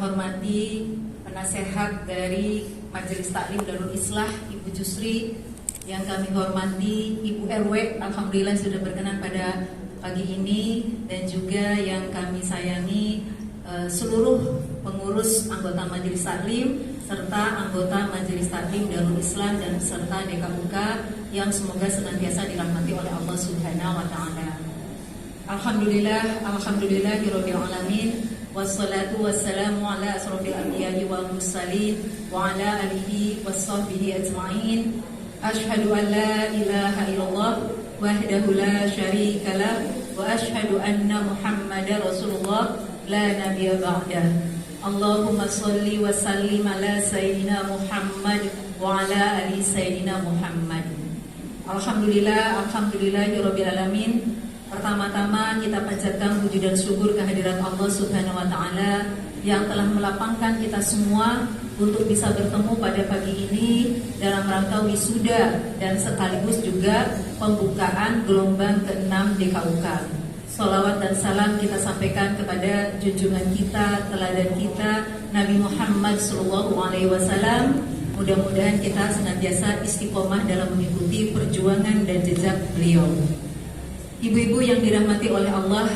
hormati penasehat dari Majelis Taklim Darul Islah, Ibu Jusri, yang kami hormati Ibu RW, alhamdulillah sudah berkenan pada pagi ini, dan juga yang kami sayangi seluruh pengurus anggota Majelis Taklim serta anggota Majelis Taklim Darul Islam dan serta DKUK yang semoga senantiasa dirahmati oleh Allah Subhanahu wa taala. Alhamdulillahirabbil alamin, wassalatu wassalamu ala asrofil anbiya'i wal mursalin wa ala alihi washabbihi ajma'in. Asyhadu an la ilaha illallah wahdahu la syarikalah wa asyhadu anna Muhammadar Rasulullah la nabiyya ba'dah. Allahumma sholli wa sallim ala sayyidina Muhammad wa ala ali sayyidina Muhammad. Alhamdulillahirabbil alamin. Pertama-tama kita panjatkan puji dan syukur kehadirat Allah Subhanahu wa taala yang telah melapangkan kita semua untuk bisa bertemu pada pagi ini dalam rangka wisuda dan sekaligus juga pembukaan gelombang ke-6 DKUK. Sholawat dan salam kita sampaikan kepada junjungan kita, teladan kita, Nabi Muhammad SAW. Mudah-mudahan kita senantiasa istiqomah dalam mengikuti perjuangan dan jejak beliau. Ibu-ibu yang dirahmati oleh Allah,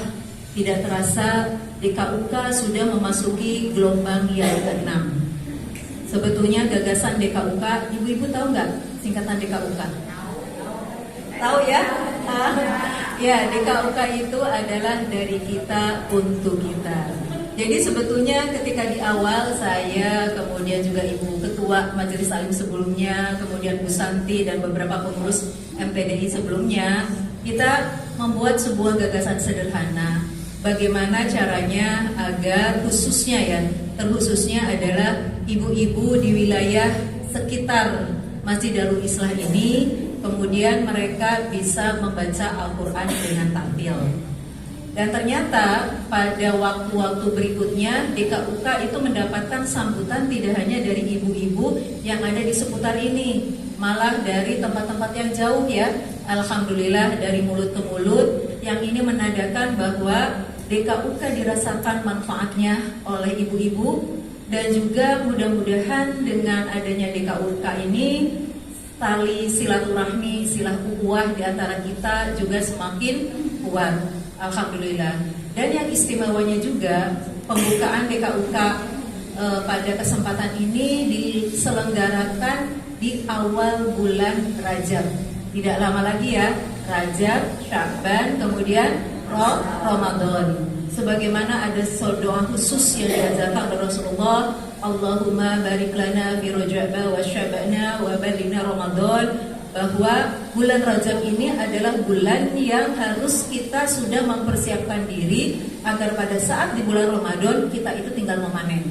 tidak terasa DKUK sudah memasuki gelombang yang ke-6. Sebetulnya gagasan DKUK, ibu-ibu tahu nggak singkatan DKUK? Tahu ya? Ya, DKUK itu adalah dari kita untuk kita. Jadi sebetulnya ketika di awal saya, kemudian juga Ibu Ketua Majelis Taklim sebelumnya, kemudian Bu Santi dan beberapa pengurus MPDI sebelumnya, kita membuat sebuah gagasan sederhana. Bagaimana caranya agar terkhususnya adalah ibu-ibu di wilayah sekitar Masjid Darul Islah ini, kemudian mereka bisa membaca Al-Quran dengan tampil. Dan ternyata pada waktu-waktu berikutnya DKUK itu mendapatkan sambutan tidak hanya dari ibu-ibu yang ada di seputar ini, malah dari tempat-tempat yang jauh ya. Alhamdulillah dari mulut ke mulut, yang ini menandakan bahwa DKUK dirasakan manfaatnya oleh ibu-ibu. Dan juga mudah-mudahan dengan adanya DKUK ini, tali silaturahmi, silah ukhuwah di antara kita juga semakin kuat. Alhamdulillah. Dan yang istimewanya juga, pembukaan DKUK pada kesempatan ini diselenggarakan di awal bulan Rajab. Tidak lama lagi ya, Rajab, Sya'ban, kemudian Ramadan. Sebagaimana ada doa khusus yang diajarkan oleh Rasulullah, Allahumma barik lana fi Rajab wa Sya'bana wa balighna Ramadan, bahwa bulan Rajab ini adalah bulan yang harus kita sudah mempersiapkan diri agar pada saat di bulan Ramadan kita itu tinggal memanen.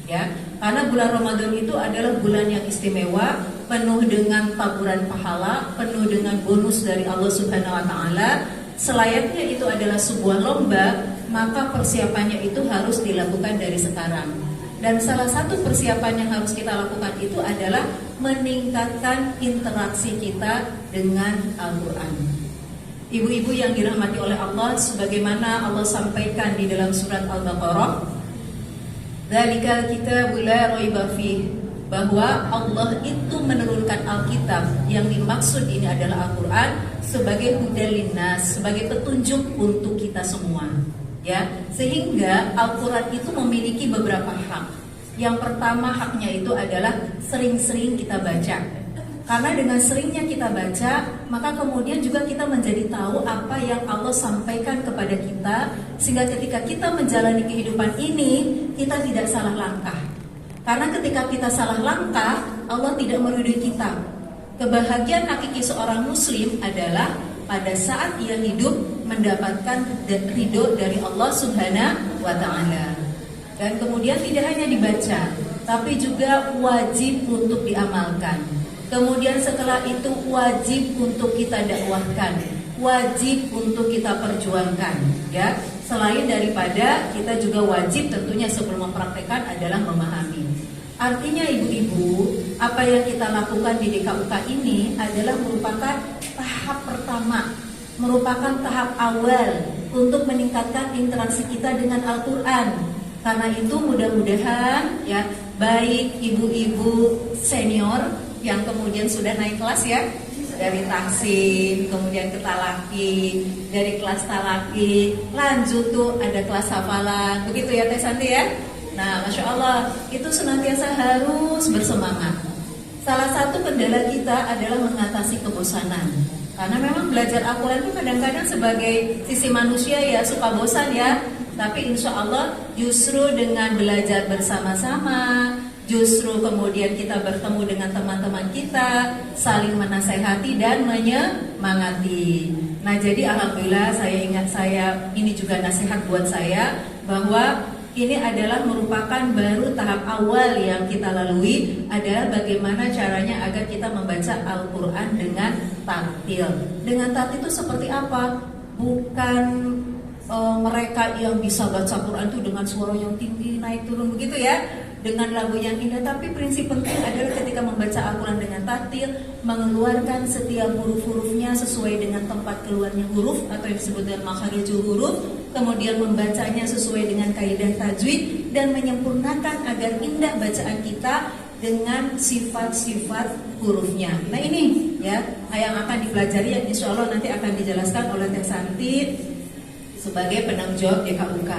Ya, karena bulan Ramadan itu adalah bulan yang istimewa, penuh dengan taburan pahala, penuh dengan bonus dari Allah Subhanahu wa taala. Selayaknya itu adalah sebuah lomba, maka persiapannya itu harus dilakukan dari sekarang. Dan salah satu persiapan yang harus kita lakukan itu adalah meningkatkan interaksi kita dengan Al-Quran. Ibu-ibu yang dirahmati oleh Allah, sebagaimana Allah sampaikan di dalam surat Al-Baqarah, Dzalikal kitabul la raiba fih, bahwa Allah itu menurunkan Alkitab, yang dimaksud ini adalah Al-Quran, sebagai hudal linnas, sebagai petunjuk untuk kita semua. Ya, sehingga Al-Quran itu memiliki beberapa hak. Yang pertama haknya itu adalah sering-sering kita baca. Karena dengan seringnya kita baca, maka kemudian juga kita menjadi tahu apa yang Allah sampaikan kepada kita, sehingga ketika kita menjalani kehidupan ini, kita tidak salah langkah. Karena ketika kita salah langkah, Allah tidak meridhoi kita. Kebahagiaan hakiki seorang muslim adalah pada saat ia hidup mendapatkan ridho dari Allah Subhanahu wa taala. Dan kemudian tidak hanya dibaca, tapi juga wajib untuk diamalkan. Kemudian setelah itu wajib untuk kita dakwahkan, wajib untuk kita perjuangkan, ya. Selain daripada kita juga wajib tentunya sebelum mempraktekkan adalah memahami. Artinya ibu-ibu, apa yang kita lakukan di DKUK ini adalah merupakan tahap pertama, merupakan tahap awal untuk meningkatkan interaksi kita dengan Al-Quran. Karena itu mudah-mudahan ya, baik ibu-ibu senior yang kemudian sudah naik kelas ya, dari taksim, kemudian ke talaki, dari kelas talaki, lanjut tuh ada kelas hafalan, begitu ya Teh Santi ya. Nah, Masya Allah, itu senantiasa harus bersemangat. Salah satu kendala kita adalah mengatasi kebosanan. Karena memang belajar Al-Quran itu kadang-kadang sebagai sisi manusia ya suka bosan ya. Tapi insya Allah justru dengan belajar bersama-sama, justru kemudian kita bertemu dengan teman-teman kita, saling menasehati dan menyemangati. Nah, jadi alhamdulillah ini juga nasihat buat saya bahwa ini adalah merupakan baru tahap awal yang kita lalui, adalah bagaimana caranya agar kita membaca Al-Quran dengan tartil. Dengan tartil itu seperti apa? Bukan mereka yang bisa baca Quran itu dengan suara yang tinggi, naik turun begitu ya, dengan lagu yang indah. Tapi prinsip penting adalah ketika membaca Al-Quran dengan tartil, mengeluarkan setiap huruf-hurufnya sesuai dengan tempat keluarnya huruf atau yang disebut dengan makharijul huruf, kemudian membacanya sesuai dengan kaidah tajwid dan menyempurnakan agar indah bacaan kita dengan sifat-sifat hurufnya. Nah ini ya yang akan dipelajari, yang insya Allah nanti akan dijelaskan oleh Teh Santi sebagai penanggung jawab DKUK.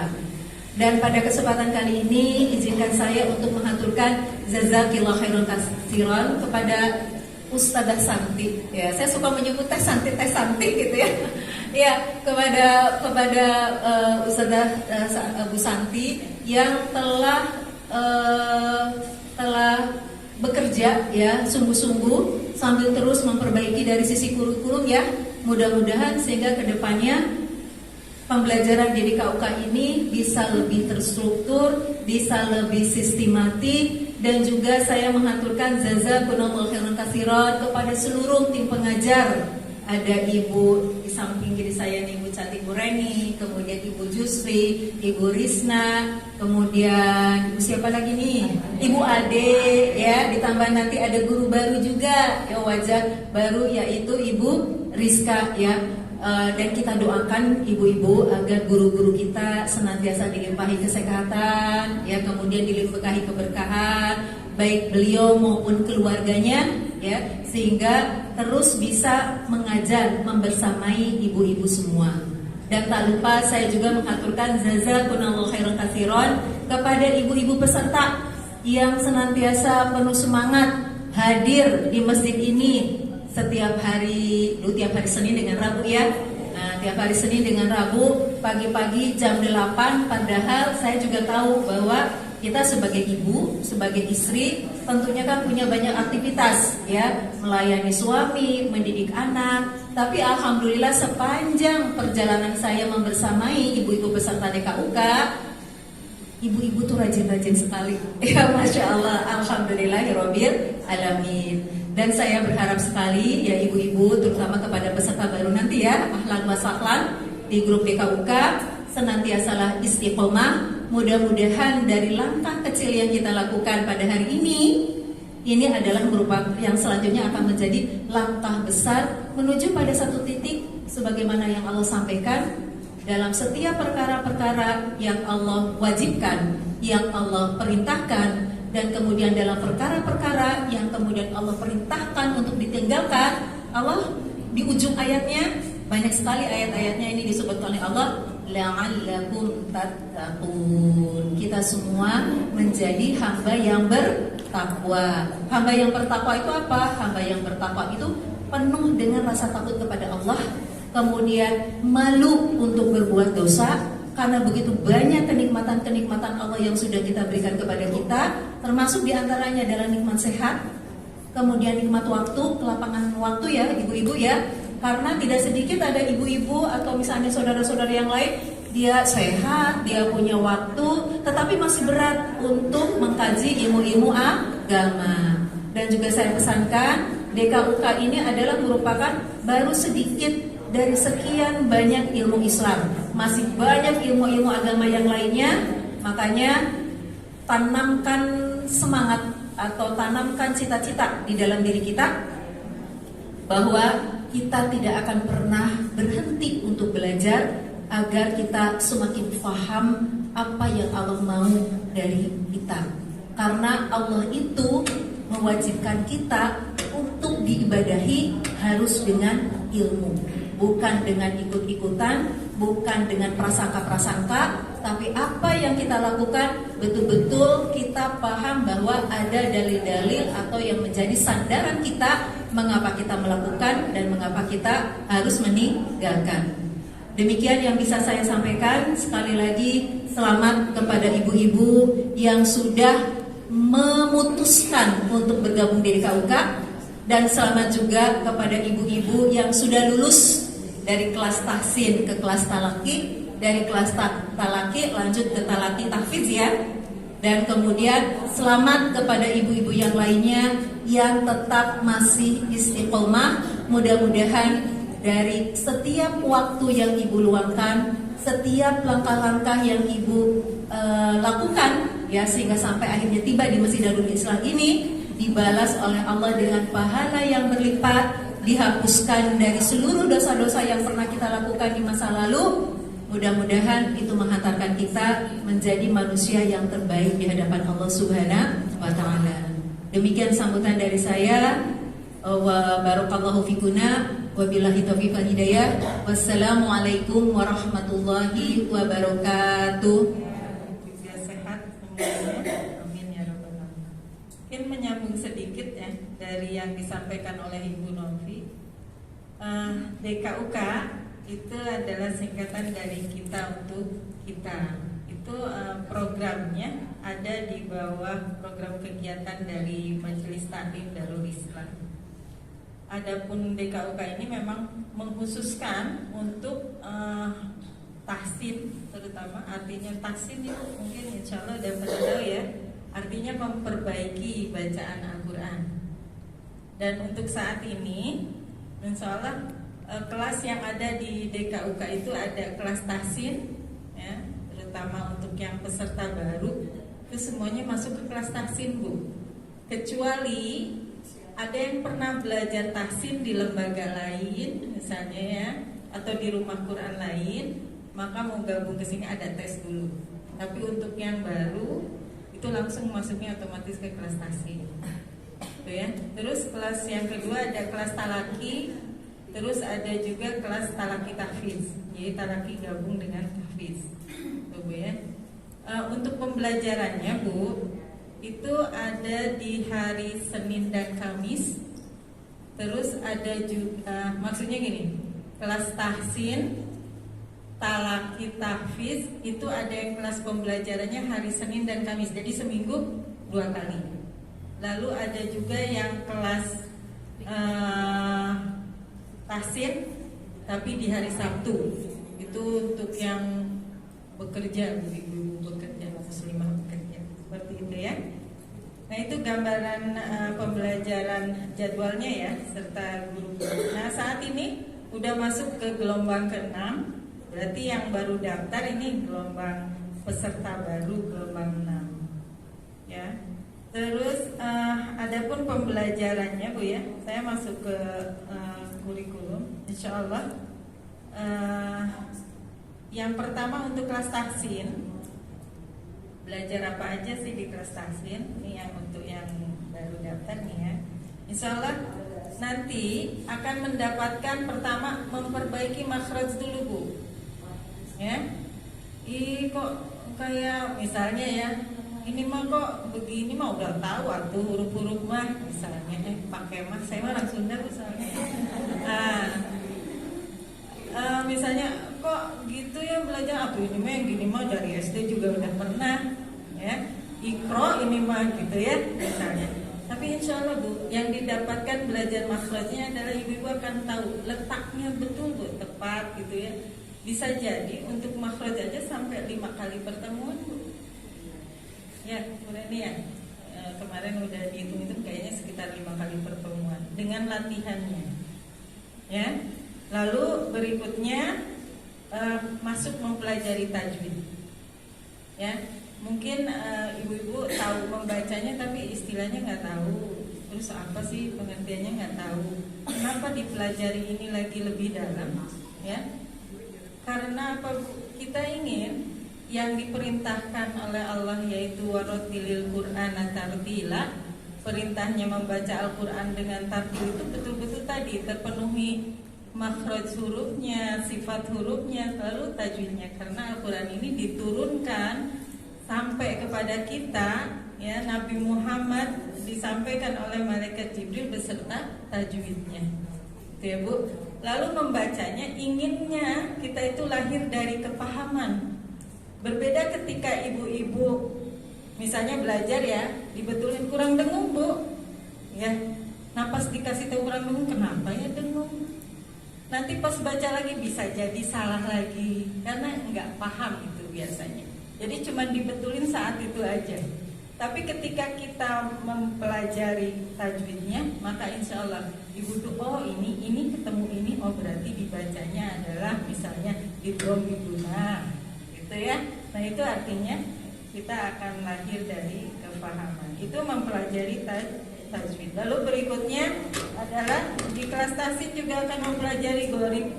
Dan pada kesempatan kali ini izinkan saya untuk mengaturkan jazakillah khairan katsiran kepada Ustadzah Santi. Ya, saya suka menyebut Teh Santi gitu ya. Ya, kepada Ustadzah Bu Santi yang telah bekerja ya sungguh-sungguh sambil terus memperbaiki dari sisi kurikulum ya. Mudah-mudahan sehingga kedepannya pembelajaran di DKUK ini bisa lebih terstruktur, bisa lebih sistematik, dan juga saya mengaturkan jazakumullahu khairan katsiran kepada seluruh tim pengajar. Ada Ibu di samping kiri saya nih, Ibu Cantik Bureni, kemudian Ibu Jusri, Ibu Risna, kemudian Ibu siapa lagi nih? Ibu Ade ya, ditambah nanti ada guru baru juga ya, wajah baru yaitu Ibu Rizka ya. Dan kita doakan ibu-ibu agar guru-guru kita senantiasa dilimpahi kesehatan, ya, kemudian dilimpahi keberkahan, baik beliau maupun keluarganya, ya, sehingga terus bisa mengajar membersamai ibu-ibu semua. Dan tak lupa saya juga mengaturkan jazakumullahu khairan katsiran kepada ibu-ibu peserta yang senantiasa penuh semangat hadir di masjid ini tiap hari Senin dengan Rabu ya. Nah, tiap hari Senin dengan Rabu pagi-pagi jam 8, padahal saya juga tahu bahwa kita sebagai ibu, sebagai istri tentunya kan punya banyak aktivitas ya, melayani suami, mendidik anak. Tapi alhamdulillah sepanjang perjalanan saya membersamai ibu-ibu peserta DKUK, ibu-ibu tuh rajin-rajin sekali. Ya, Masya Allah, alhamdulillahirabbil alamin. Dan saya berharap sekali ya ibu-ibu, terutama kepada peserta baru nanti ya, ahlan wa sahlan di grup DKUK, senantiasalah istiqomah. Mudah-mudahan dari langkah kecil yang kita lakukan pada hari ini adalah merupakan yang selanjutnya akan menjadi langkah besar menuju pada satu titik sebagaimana yang Allah sampaikan dalam setiap perkara-perkara yang Allah wajibkan, yang Allah perintahkan, dan kemudian dalam perkara-perkara yang kemudian Allah perintahkan untuk ditinggalkan. Allah di ujung ayatnya, banyak sekali ayat-ayatnya ini disebutkan oleh Allah, la'allakum tattaqun. Kita semua menjadi hamba yang bertakwa. Hamba yang bertakwa itu apa? Hamba yang bertakwa itu penuh dengan rasa takut kepada Allah, kemudian malu untuk berbuat dosa. Karena begitu banyak kenikmatan-kenikmatan Allah yang sudah kita berikan kepada kita, termasuk diantaranya adalah nikmat sehat, kemudian nikmat waktu, kelapangan waktu ya ibu-ibu ya. Karena tidak sedikit ada ibu-ibu atau misalnya saudara-saudara yang lain, dia sehat, dia punya waktu, tetapi masih berat untuk mengkaji ilmu-ilmu agama. Dan juga saya pesankan, DKUK ini adalah merupakan baru sedikit dari sekian banyak ilmu Islam. Masih banyak ilmu-ilmu agama yang lainnya. Makanya tanamkan semangat atau tanamkan cita-cita di dalam diri kita bahwa kita tidak akan pernah berhenti untuk belajar agar kita semakin paham apa yang Allah mau dari kita. Karena Allah itu mewajibkan kita untuk diibadahi harus dengan ilmu, bukan dengan ikut-ikutan, bukan dengan prasangka-prasangka, tapi apa yang kita lakukan betul-betul kita paham bahwa ada dalil-dalil atau yang menjadi sandaran kita mengapa kita melakukan dan mengapa kita harus meninggalkan. Demikian yang bisa saya sampaikan. Sekali lagi selamat kepada ibu-ibu yang sudah memutuskan untuk bergabung di DKUK, dan selamat juga kepada ibu-ibu yang sudah lulus dari kelas tahsin ke kelas talaki, dari kelas talaki lanjut ke talaki tahfiz ya. Dan kemudian selamat kepada ibu-ibu yang lainnya yang tetap masih istiqomah. Mudah-mudahan dari setiap waktu yang ibu luangkan, setiap langkah-langkah yang ibu lakukan ya, sehingga sampai akhirnya tiba di Masjid Darul Islam ini, dibalas oleh Allah dengan pahala yang berlipat, dihapuskan dari seluruh dosa-dosa yang pernah kita lakukan di masa lalu. Mudah-mudahan itu menghantarkan kita menjadi manusia yang terbaik di hadapan Allah Subhanahu wa Ta'ala. Demikian sambutan dari saya. Wa barakallahu fikuna wa billahi taufiq wal hidayah. Wassalamualaikum warahmatullahi wabarakatuh. Sehat semuanya. Amin ya rabbal alamin. Mungkin menyambung sedikit ya dari yang disampaikan oleh Ibu Novi. DKUK itu adalah singkatan dari kita untuk kita. Itu programnya ada di bawah program kegiatan dari Majelis Taklim Darul Islam. Adapun DKUK ini memang mengkhususkan untuk tahsin, terutama artinya tahsin itu mungkin insya Allah udah pada tahu ya, artinya memperbaiki bacaan Al-Quran. Dan untuk saat ini insya Allah kelas yang ada di DKUK itu ada kelas tahsin ya, terutama untuk yang peserta baru itu semuanya masuk ke kelas tahsin Bu, kecuali ada yang pernah belajar tahsin di lembaga lain misalnya ya, atau di rumah Quran lain, maka mau gabung ke sini ada tes dulu. Tapi untuk yang baru itu langsung masuknya otomatis ke kelas tahsin. Tuh ya. Terus kelas yang kedua ada kelas talaki, terus ada juga kelas talaki tahfiz. Jadi talaki gabung dengan tahfiz. Tuh ya. Untuk pembelajarannya Bu, itu ada di hari Senin dan Kamis. Terus ada juga maksudnya gini, kelas tahsin, talaki, tahfiz itu ada yang kelas pembelajarannya hari Senin dan Kamis. Jadi seminggu 2 kali. Lalu ada juga yang kelas tahsin tapi di hari Sabtu. Itu untuk yang bekerja, ibu bekerja, muslimah bekerja. Seperti itu ya. Nah itu gambaran pembelajaran jadwalnya ya, serta guru. Nah saat ini udah masuk ke gelombang ke-6. Berarti yang baru daftar ini gelombang peserta baru gelombang 6 ya. Terus adapun pembelajarannya Bu ya, saya masuk ke kurikulum. Insya Allah yang pertama untuk kelas tahsin, belajar apa aja sih di kelas tahsin? Ini yang untuk yang baru daftar nih ya. Insya Allah nanti akan mendapatkan pertama memperbaiki makhraj dulu Bu. Ya, kok kayak misalnya ya, ini mah kok begini mah udah tahu atuh huruf-huruf mah misalnya pakai mah saya mah orang Sunda misalnya. Misalnya kok gitu ya belajar aku ini mah yang gini mah dari SD juga udah pernah ya, ikro ini mah gitu ya misalnya. Tapi insya Allah Bu, yang didapatkan belajar makhrajnya adalah ibu-ibu akan tahu letaknya betul Bu, tepat gitu ya. Bisa jadi untuk makhraj aja sampai 5 kali pertemuan Bu. Ya, kemudian ya kemarin udah dihitung-hitung kayaknya sekitar 5 kali pertemuan dengan latihannya. Ya. Lalu berikutnya masuk mempelajari tajwid. Ya, mungkin ibu-ibu tahu membacanya tapi istilahnya nggak tahu. Terus apa sih pengertiannya nggak tahu. Kenapa dipelajari ini lagi lebih dalam? Ya, karena apa? Kita ingin yang diperintahkan oleh Allah yaitu warotilil Qur'an tartila, perintahnya membaca Al-Quran dengan tartil itu betul-betul tadi terpenuhi makhraj hurufnya, sifat hurufnya, lalu tajwidnya. Karena Al-Quran ini diturunkan sampai kepada kita, ya, Nabi Muhammad disampaikan oleh malaikat Jibril beserta tajwidnya. Itu ya Bu. Lalu membacanya inginnya kita itu lahir dari kepahaman. Berbeda ketika ibu-ibu misalnya belajar ya, dibetulin kurang dengung Bu, ya, napas dikasih tahu kurang dengung, kenapa ya dengung? Nanti pas baca lagi bisa jadi salah lagi karena nggak paham itu biasanya. Jadi cuma dibetulin saat itu aja. Tapi ketika kita mempelajari tajwidnya, maka insya Allah ibu tuh oh ini ketemu ini, oh berarti dibacanya adalah misalnya idgham biguna, gitu ya. Nah itu artinya kita akan lahir dari kefahaman. Itu mempelajari tajwid. Lalu berikutnya adalah di kelas tahsin juga akan mempelajari gharib,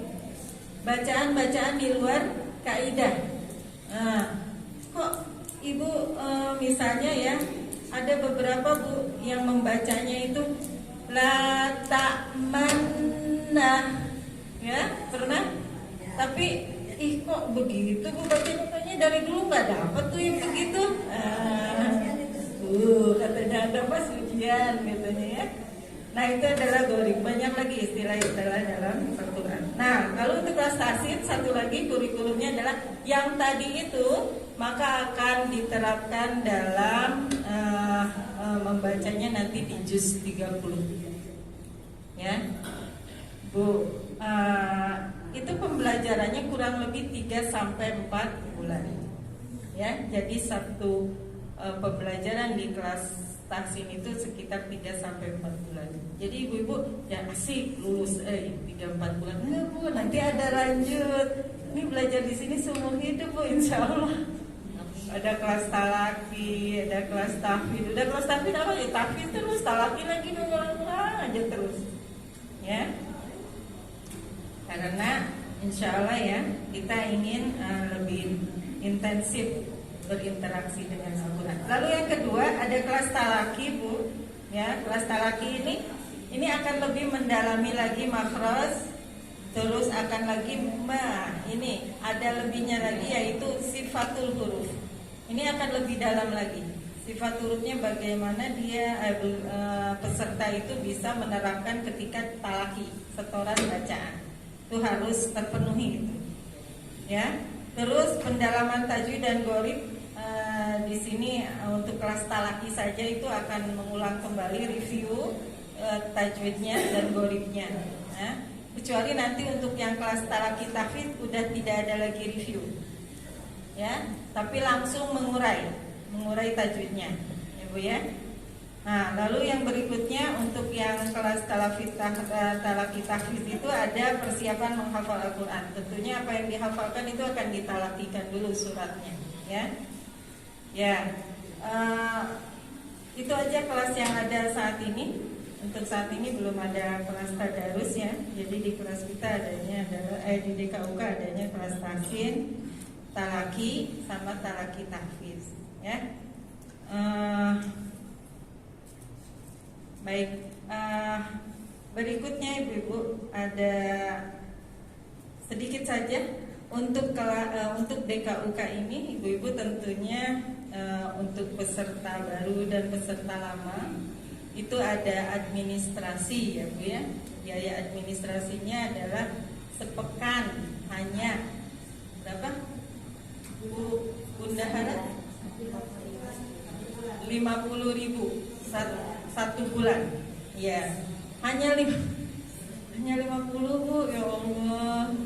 bacaan-bacaan di luar kaidah. Nah, kok ibu misalnya ya ada beberapa Bu yang membacanya itu la ta'manna, ya pernah? Tapi kok begitu Bu bacanya dari dulu nggak dapat tuh yang begitu. Katanya ada pas ujian katanya ya. Nah itu adalah gharib. Banyak lagi istilah-istilah dalam Al-Quran. Nah kalau untuk kelas tahsin satu lagi kurikulumnya adalah yang tadi itu maka akan diterapkan dalam membacanya nanti di juz 30. Ya Bu, itu pembelajarannya kurang lebih 3-4 bulan. Ya, jadi satu pembelajaran di kelas tahsin itu sekitar 3-4 bulan. Jadi ibu-ibu ya asik lulus 3-4 bulan. Enggak Bu, nanti ada lanjut. Ini belajar di sini seumur hidup Bu, insya Allah. Ada kelas talaki, ada kelas tahfidz. Udah kelas tahfidz apa ya? Tahfidz terus, talaki lagi ngulang-ngulang aja terus. Ya. Karena insya Allah ya kita ingin lebih intensif berinteraksi dengan Al-Quran. Lalu yang kedua ada kelas talaki Bu. Ya, kelas talaki ini akan lebih mendalami lagi makhraj. Terus akan lagi ini ada lebihnya lagi yaitu sifatul huruf. Ini akan lebih dalam lagi. Sifat hurufnya bagaimana dia peserta itu bisa menerapkan ketika talaki, setoran bacaan. Itu harus terpenuhi itu. Ya. Terus pendalaman tajwid dan gharib di sini untuk kelas talaki saja itu akan mengulang kembali review tajwidnya dan gharibnya. Ya. Kecuali nanti untuk yang kelas talaki tahfidz udah tidak ada lagi review. Ya, tapi langsung mengurai tajwidnya, ya Bu ya. Nah, lalu yang berikutnya untuk yang kelas talaki tahfidz itu ada persiapan menghafal Al-Quran. Tentunya apa yang dihafalkan itu akan ditalakikan dulu suratnya, ya. Ya, itu aja kelas yang ada saat ini. Untuk saat ini belum ada kelas tadarus ya. Jadi di kelas kita adanya adalah di DKUK adanya kelas tahsin, talaki sama talaki tahfidz ya. Baik, berikutnya ibu-ibu ada sedikit saja untuk DKUK ini ibu-ibu tentunya untuk peserta baru dan peserta lama itu ada administrasi ya Bu ya. Biaya administrasinya adalah sepekan hanya berapa? Bunda Hana 50.000 satu bulan. Ya, hanya 50 Bu, ya Allah.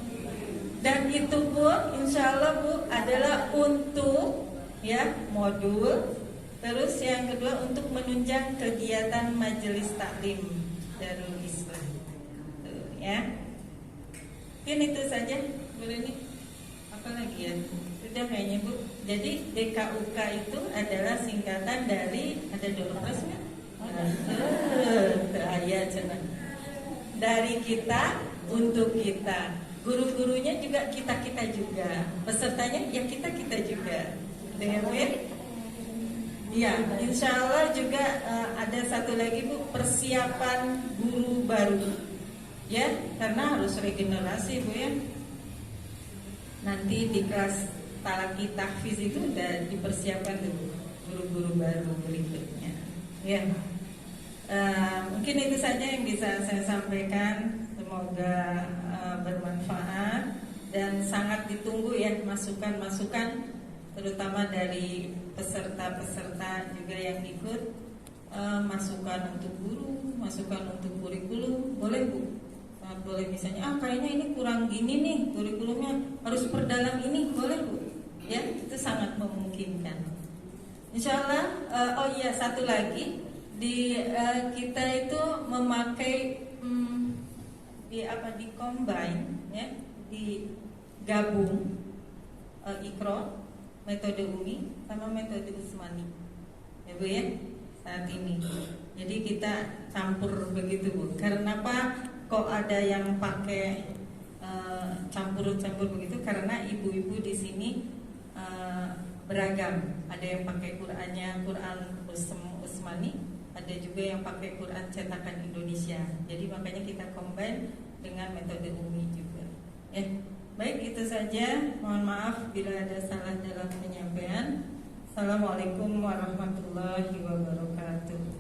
Dan itu Bu, insya Allah Bu adalah untuk ya modul. Terus yang kedua untuk menunjang kegiatan majelis taklim Darul Islam. Tuh, ya. Mungkin itu saja Bu Reni. Apa lagi ya? Sudah kayaknya Bu. Jadi DKUK itu adalah singkatan dari ada Dolores nggak? Ayat dari kita untuk kita. guru-gurunya juga kita juga, pesertanya ya kita juga, dengan Bu ya. Ya, insya Allah juga ada satu lagi Bu, persiapan guru baru, ya, karena harus regenerasi Bu ya. Nanti di kelas talaki tahfiz itu udah dipersiapkan tuh guru-guru baru berikutnya, ya. Mungkin itu saja yang bisa saya sampaikan. Semoga bermanfaat dan sangat ditunggu ya masukan-masukan, terutama dari peserta-peserta juga yang ikut, masukan untuk guru, masukan untuk kurikulum, boleh Bu. Boleh misalnya, kayaknya ini kurang gini nih kurikulumnya, harus perdalam ini, boleh Bu. Ya, itu sangat memungkinkan. Insya Allah. Oh iya, satu lagi, kita itu memakai di combine ya, digabung Iqra, metode Umi sama metode Usmani, ya Bu ya, saat ini. Jadi kita campur begitu Bu. Karena apa? Kok ada yang pakai campur-campur begitu? Karena ibu-ibu di sini beragam. Ada yang pakai Quran Usmani, ada juga yang pakai Quran cetakan Indonesia. Jadi makanya kita combine dengan metode Umi juga. Baik, itu saja. Mohon maaf bila ada salah dalam penyampaian. Assalamualaikum warahmatullahi wabarakatuh.